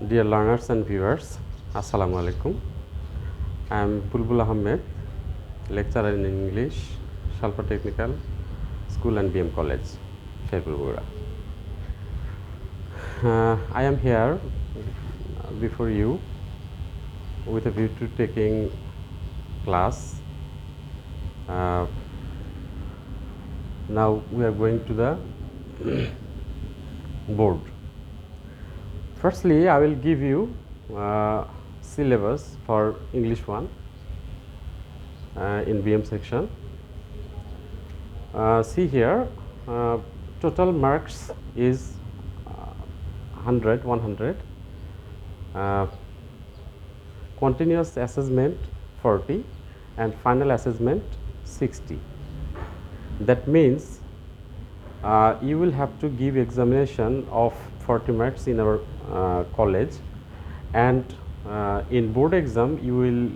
Dear learners and viewers, Assalamu alaikum. I am Bulbul Ahmed, lecturer in English, Shalfa Technical School and BM College, Shaipurgura. I am here before you with a view to taking class. Now we are going to the board. Firstly, I will give you syllabus for English 1 in BM section. See here, total marks is 100. Continuous assessment 40 and final assessment 60. That means you will have to give examination of 40 marks in our college, and in board exam you will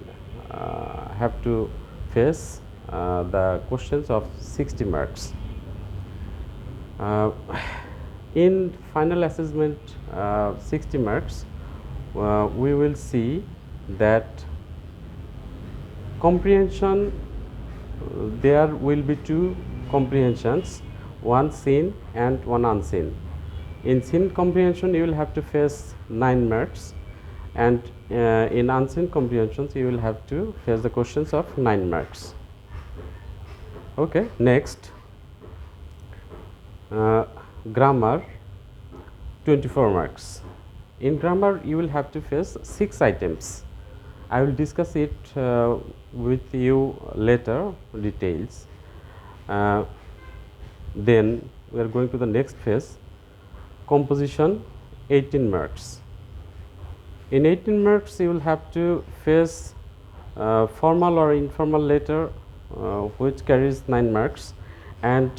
have to face the questions of 60 marks. In final assessment 60 marks, we will see that comprehension, there will be two comprehensions, one seen and one unseen. In seen comprehension you will have to face 9 marks, and in unseen comprehensions you will have to face the questions of 9 marks. Okay, next, grammar 24 marks. In grammar you will have to face 6 items. I will discuss it with you later, details. Then we are going to the next phase, composition 18 marks. In 18 marks you will have to face formal or informal letter which carries 9 marks, and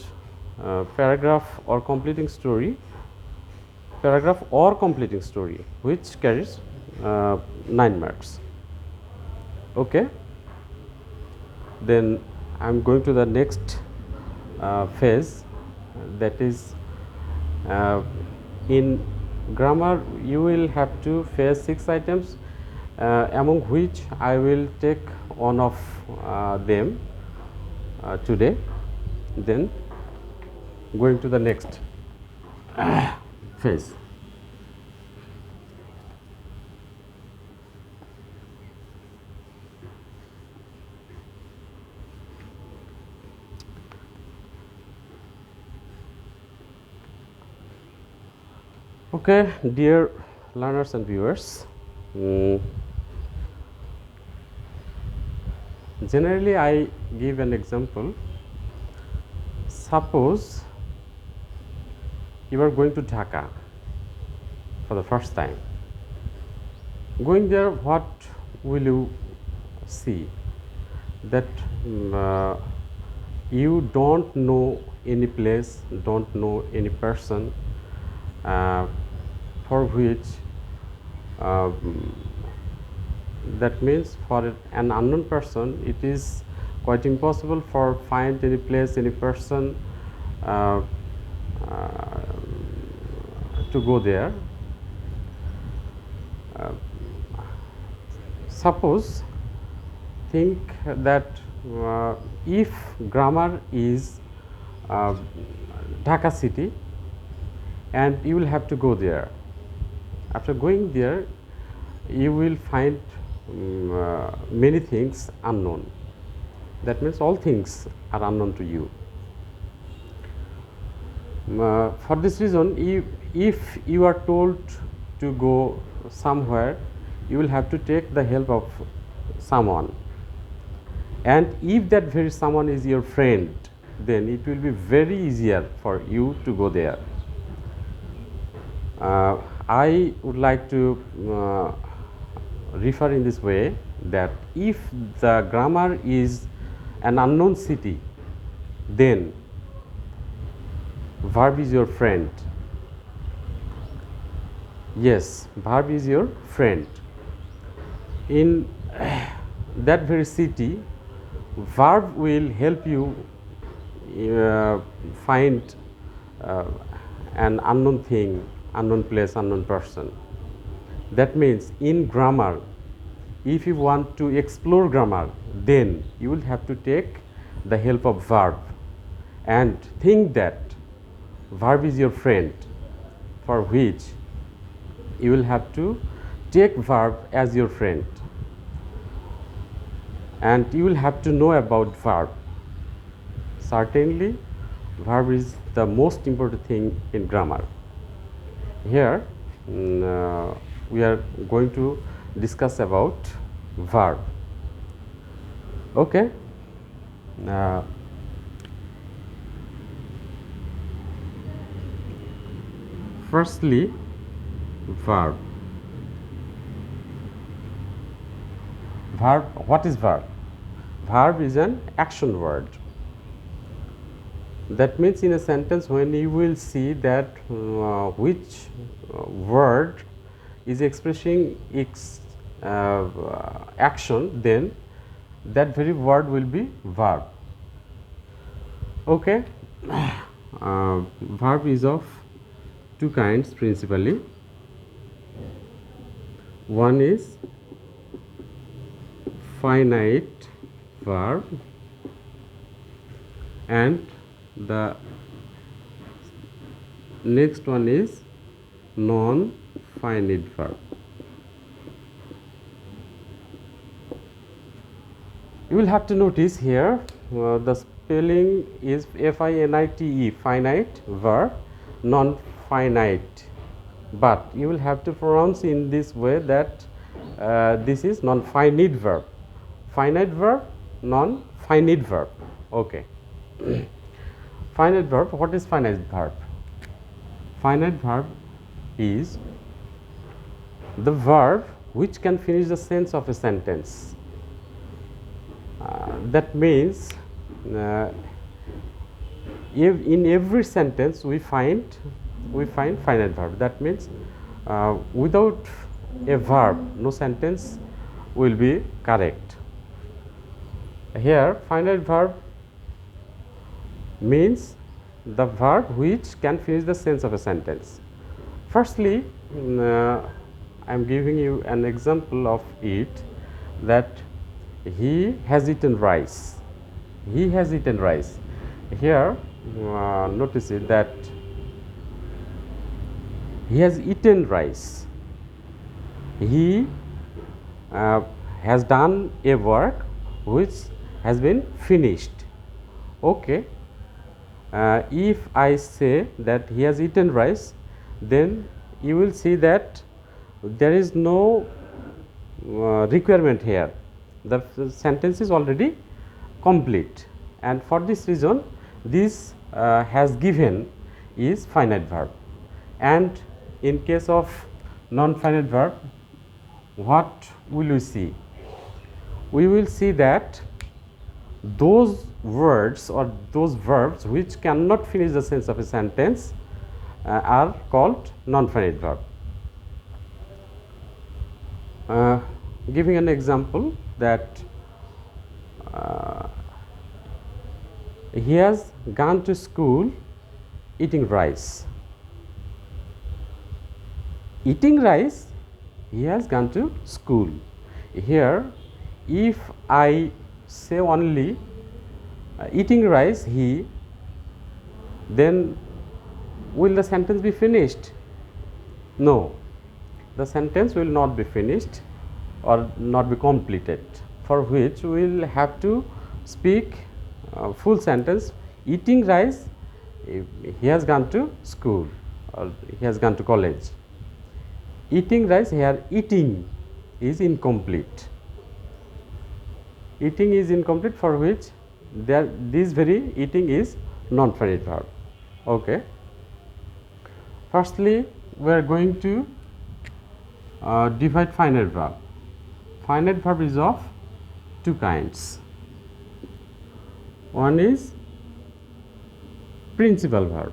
paragraph or completing story which carries 9 marks. Okay, then I am going to the next phase, that is in grammar you will have to face 6 items, among which I will take one of them today. Then going to the next phase. Okay, dear learners and viewers, generally I give an example. Suppose you are going to Dhaka for the first time. Going there, what will you see? That you don't know any place, don't know any person, for which that means for an unknown person it is quite impossible for find any place, any person to go there. Suppose think that if grammar is Dhaka city and you will have to go there. After going there you will find many things unknown. That means all things are unknown to you. For this reason, if you are told to go somewhere, you will have to take the help of someone, and if that very someone is your friend, then it will be very easier for you to go there. I would like to refer in this way that if the grammar is an unknown city, then verb is your friend. Yes, verb is your friend. In that very city, verb will help you find an unknown thing, unknown place, unknown person. That means in grammar, if you want to explore grammar, then you will have to take the help of verb and think that verb is your friend, for which you will have to take verb as your friend, and you will have to know about verb. Certainly, verb is the most important thing in grammar. Here, we are going to discuss about verb. Okay. Firstly, verb. Verb. What is verb? Verb is an action word. That means in a sentence, when you will see that which word is expressing its action, then that very word will be verb. Okay. Verb is of two kinds principally. One is finite verb and the next one is non-finite verb. You will have to notice here the spelling is finite, finite verb, non-finite, but you will have to pronounce in this way that this is non-finite verb. Finite verb, non-finite verb. Okay. Finite verb. What is finite verb? Finite verb is the verb which can finish the sentence of a sentence. That means in every sentence we find finite verb. That means without a verb, no sentence will be correct. Here, finite verb means the verb which can finish the sentence of a sentence. Firstly, I am giving you an example of it, that he has eaten rice. He has eaten rice. Here, notice it that he has eaten rice. He has done a work which has been finished. Okay. If I say that he has eaten rice, then you will see that there is no requirement here. The sentence is already complete, and for this reason this has given is finite verb. And in case of non-finite verb, what will we see? We will see that those words or those verbs which cannot finish the sentence of a sentence are called non-finite verb. Giving an example, that he has gone to school eating rice. Eating rice, he has gone to school. Here, if I say only eating rice he, then will the sentence be finished? No, the sentence will not be finished or not be completed, for which we will have to speak full sentence. Eating rice, he has gone to school or he has gone to college. Eating rice, here eating is incomplete. Eating is incomplete, for which this very eating is non-finite verb. Okay. Firstly, we are going to divide finite verb. Finite verb is of two kinds. One is principal verb.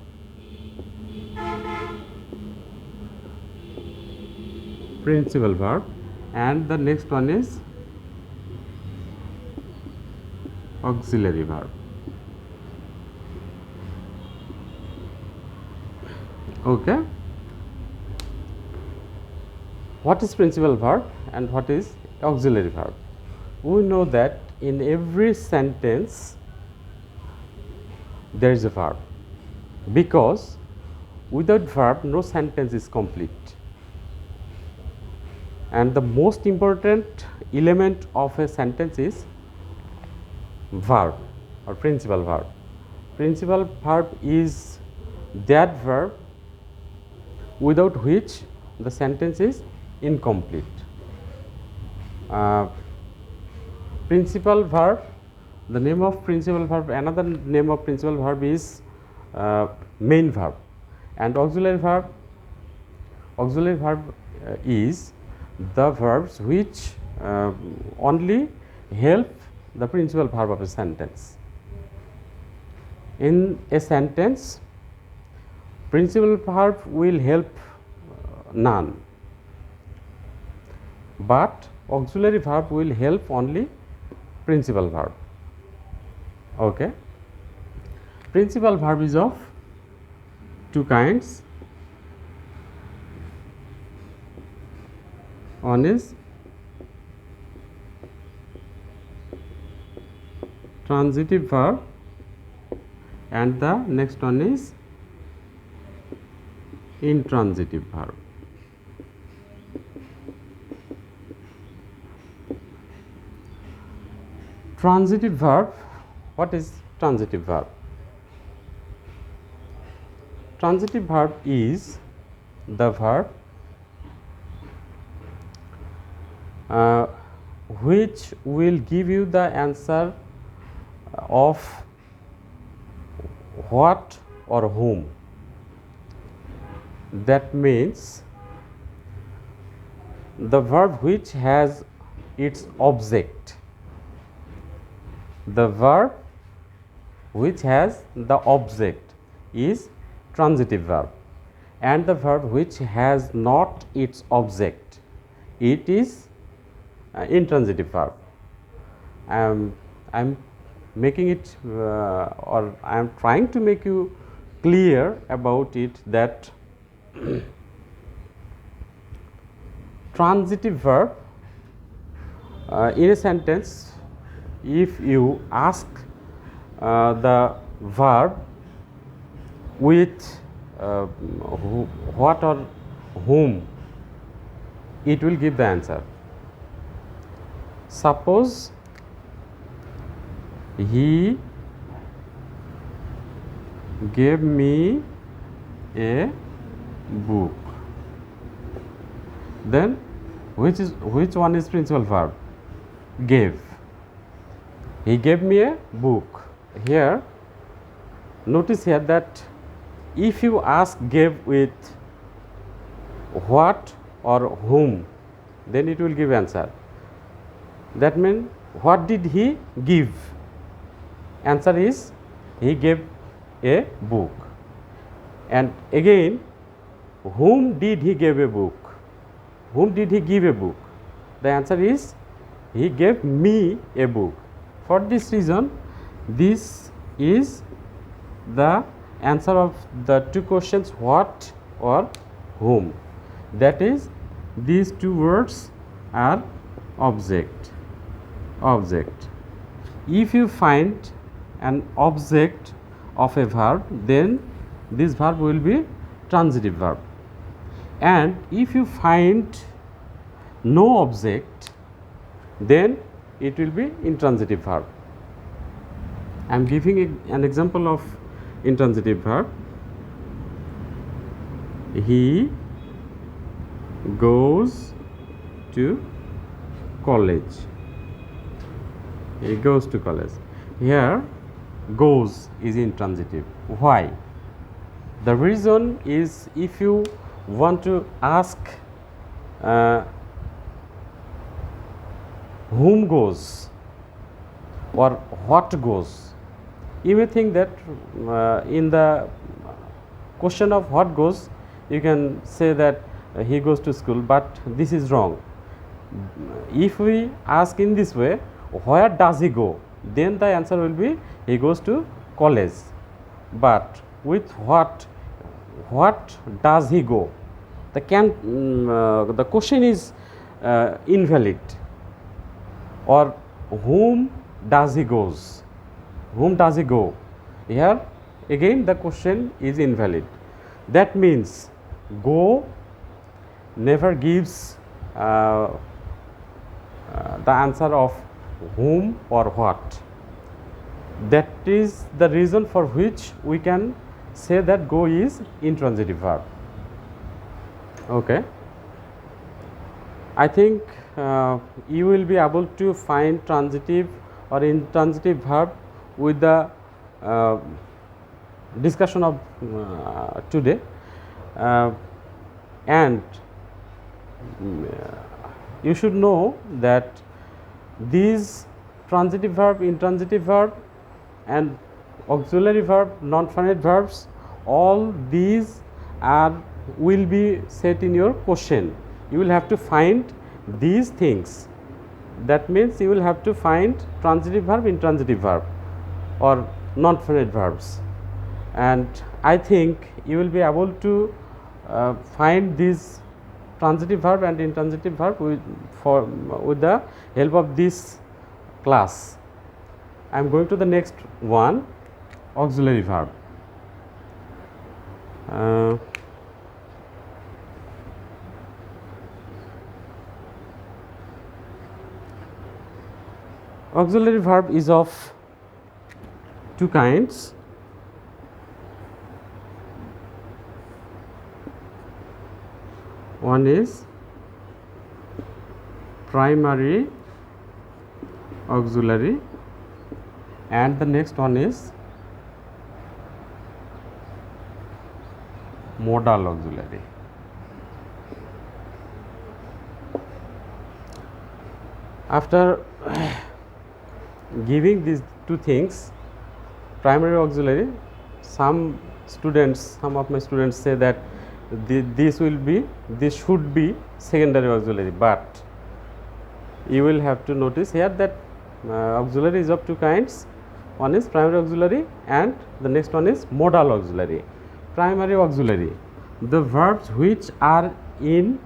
Principal verb, and the next one is auxiliary verb. Okay. What is principal verb and what is auxiliary verb? We know that in every sentence there is a verb, because without verb no sentence is complete. And the most important element of a sentence is verb or principal verb. Principal verb is that verb without which the sentence is incomplete. Principal verb, the name of principal verb, another name of principal verb is main verb, and auxiliary verb is the verbs which only help the principal verb of a sentence. In a sentence, principal verb will help none, but auxiliary verb will help only principal verb. Okay. Principal verb is of two kinds. One is transitive verb and the next one is intransitive verb. Transitive verb. What is transitive verb? Transitive verb is the verb which will give you the answer of what or whom. That means the verb which has its object. The verb which has the object is transitive verb, and the verb which has not its object, it is intransitive verb. I am making it or I am trying to make you clear about it that transitive verb in a sentence, if you ask the verb with what or whom, it will give the answer. Suppose he gave me a book, then which one is principal verb? Gave. He gave me a book. Here, notice here that if you ask gave with what or whom, then it will give answer. That means what did he give? Answer is he gave a book. And again, whom did he give a book? Whom did he give a book? The answer is he gave me a book. For this reason, this is the answer of the two questions, what or whom. That is, these two words are object. Object. If you find an object of a verb, then this verb will be transitive verb. And if you find no object, then it will be intransitive verb. I am giving an example of intransitive verb. He goes to college. He goes to college. Here, goes is intransitive. Why? The reason is, if you want to ask whom goes or what goes, you may think that in the question of what goes, you can say that he goes to school, but this is wrong. If we ask in this way, where does he go, then the answer will be he goes to college. But with what does he go? the question is invalid, or whom does he goes, whom does he go? Here again the question is invalid. That means go never gives the answer of whom or what. That is the reason for which we can say that go is intransitive verb. Okay, I think you will be able to find transitive or intransitive verb with the discussion of today, and you should know that these transitive verb, intransitive verb and auxiliary verb, non-finite verbs, all these will be set in your question. You will have to find these things. That means you will have to find transitive verb, intransitive verb or non-finite verbs, and I think you will be able to find these transitive verb and intransitive verb with the help of this class. I am going to the next one, auxiliary verb. Auxiliary verb is of two kinds. One is primary auxiliary and the next one is modal auxiliary. After giving these two things, primary auxiliary, some of my students say that this should be secondary auxiliary, but you will have to notice here that auxiliary is of two kinds. One is primary auxiliary and the next one is modal auxiliary. Primary auxiliary, the verbs which are in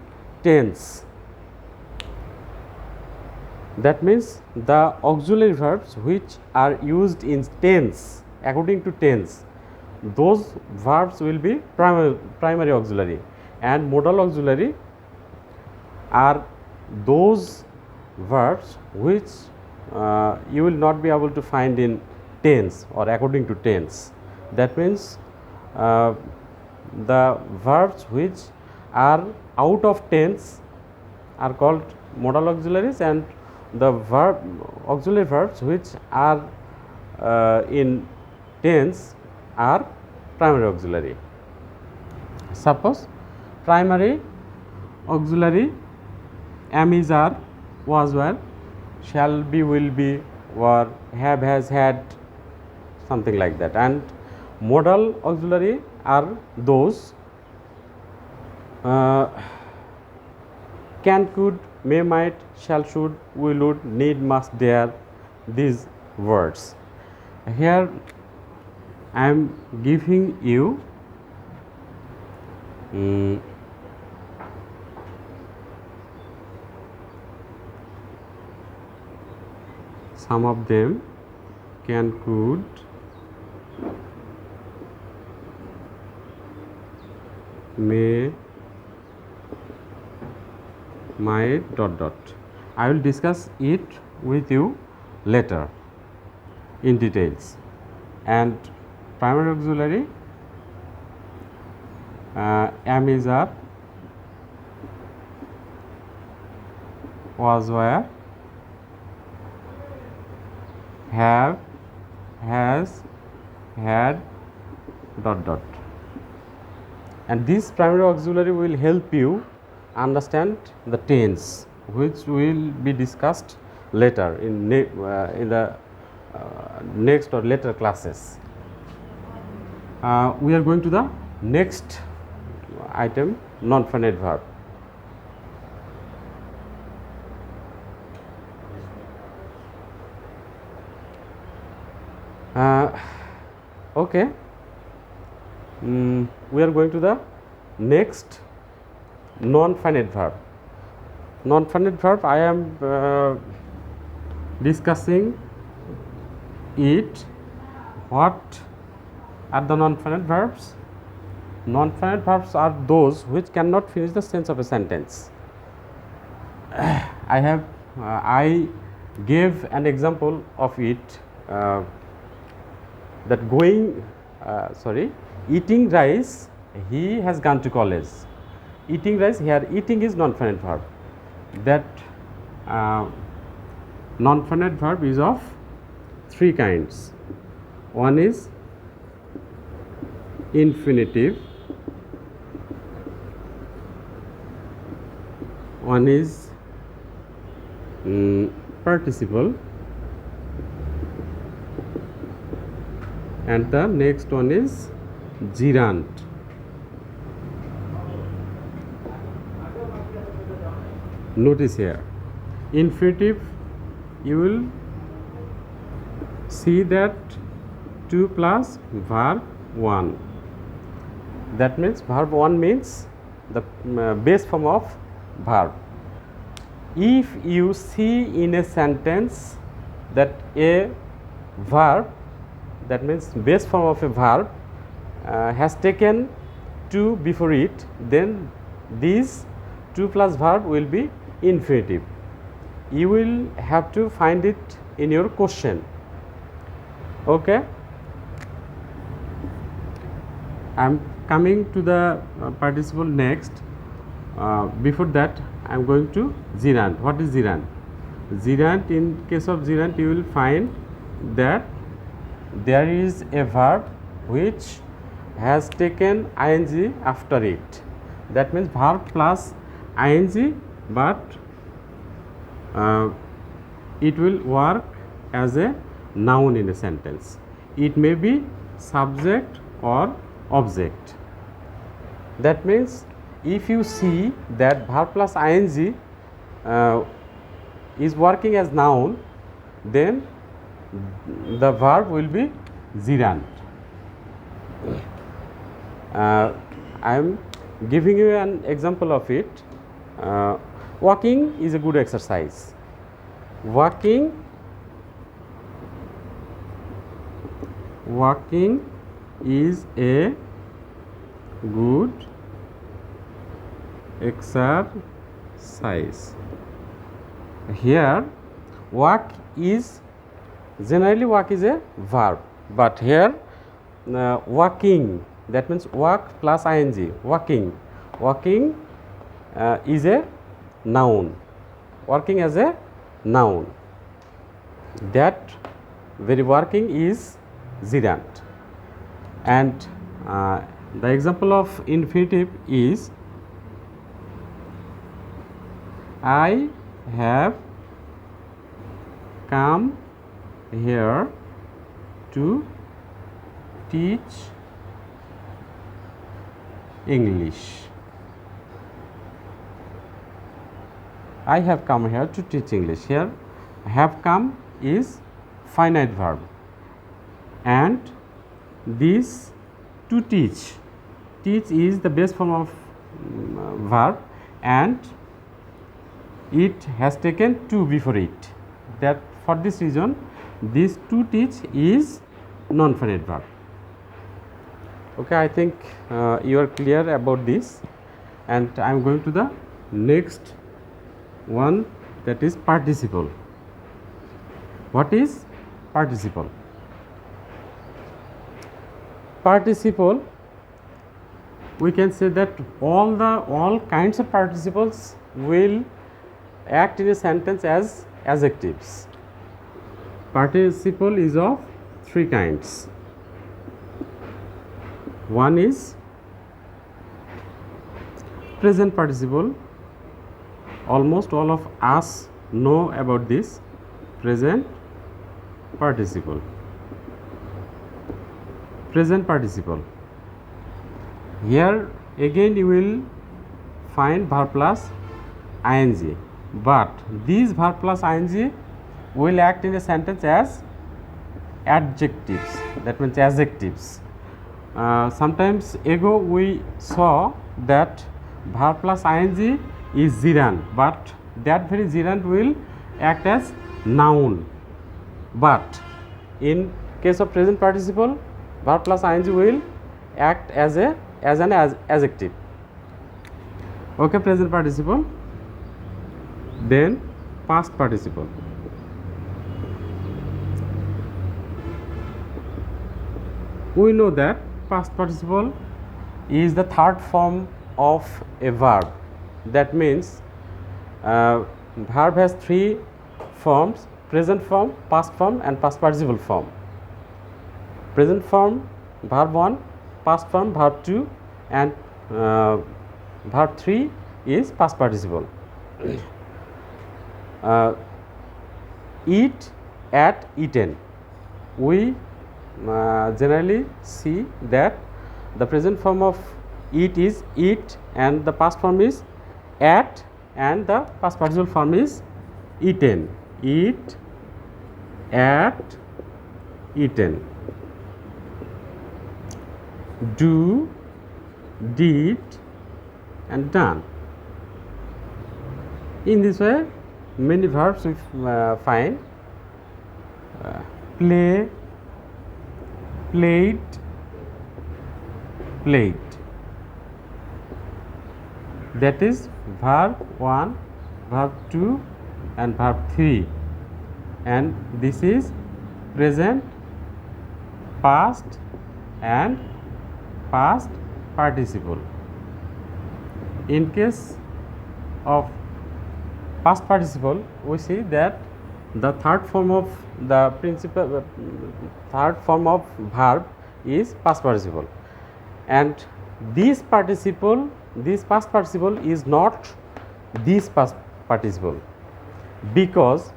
tense. That means the auxiliary verbs which are used in tense, according to tense, those verbs will be primary auxiliary, and modal auxiliary are those verbs which you will not be able to find in tense or according to tense. That means the verbs which are out of tense are called modal auxiliaries, and the auxiliary verbs which are in tense are primary auxiliary. Suppose primary auxiliary am, is, are, was, were, shall be, will be, were, have, has, had, something like that, and modal auxiliary are those can, could, may, might, shall, should, will, would, need, must, dare, these words. Here I am giving you some of them: can, could, may, might, dot dot. I will discuss it with you later in details. And primary auxiliary am, is, are, was, were, have, has, had, dot dot. And this primary auxiliary will help you understand the tense, which will be discussed later in the next or later classes. We are going to the next item, non-finite verb. Okay, we are going to the next non-finite verb. Non-finite verb, I am discussing it. What are the non-finite verbs? Non-finite verbs are those which cannot finish the sentence of a sentence. I gave an example of it, that eating rice, he has gone to college. Eating rice, here eating is non-finite verb. That non-finite verb is of three kinds. One is infinitive, one is participle, and the next one is gerund. Notice here, infinitive, you will see that 2 plus verb 1. That means verb 1 means the base form of verb. If you see in a sentence that a verb, that means base form of a verb has taken 2 before it, then this 2 plus verb will be infinitive. You will have to find it in your question. Okay, I am coming to the participle next. Before that, I am going to gerund. What is gerund? Gerund, in case of gerund, you will find that there is a verb which has taken ing after it. That means verb plus ing, but it will work as a noun in a sentence. It may be subject or object. That means if you see that verb plus ing is working as noun, then the verb will be gerund. I am giving you an example of it. Walking is a good exercise. Walking is a good exercise. Here walk is generally a verb, but here walking, that means walk plus ing, walking is a noun, working as a noun. That very working is gerund. And the example of infinitive is I have come here to teach English. I have come here to teach English. Here have come is finite verb, and this to teach is the base form of verb, and it has taken to before it. That for this reason this to teach is non-finite verb. Okay, I think you are clear about this, and I am going to the next one, that is participle. What is participle? Participle, we can say that all kinds of participles will act in a sentence as adjectives. Participle is of three kinds. One is present participle. Almost all of us know about this present participle. Present participle. Here again you will find verb plus ing, but these verb plus ing will act in a sentence as adjectives, that means adjectives. Sometimes ago we saw that verb plus ing is gerund, but that very gerund will act as noun. But in case of present participle, verb plus ing will act as an adjective. Okay, present participle. Then past participle. We know that past participle is the third form of a verb. That means verb has three forms: present form, past form, and past participle form. Present form verb 1, past form verb 2, and verb 3 is past participle. Eat, at, eaten. We generally see that the present form of eat is eat, and the past form is at, and the past participle form is eaten. Eat, at, eaten. Do, did, and done. In this way, many verbs we find: play, played, played. That is verb 1, verb 2, and verb 3, and this is present, past, and past participle. In case of past participle, we see that the third form of the third form of verb is past participle, and this past participle is not this past participle, because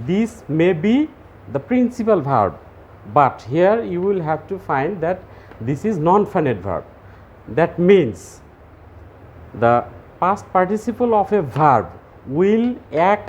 this may be the principal verb, but here you will have to find that this is non-finite verb. That means the past participle of a verb will act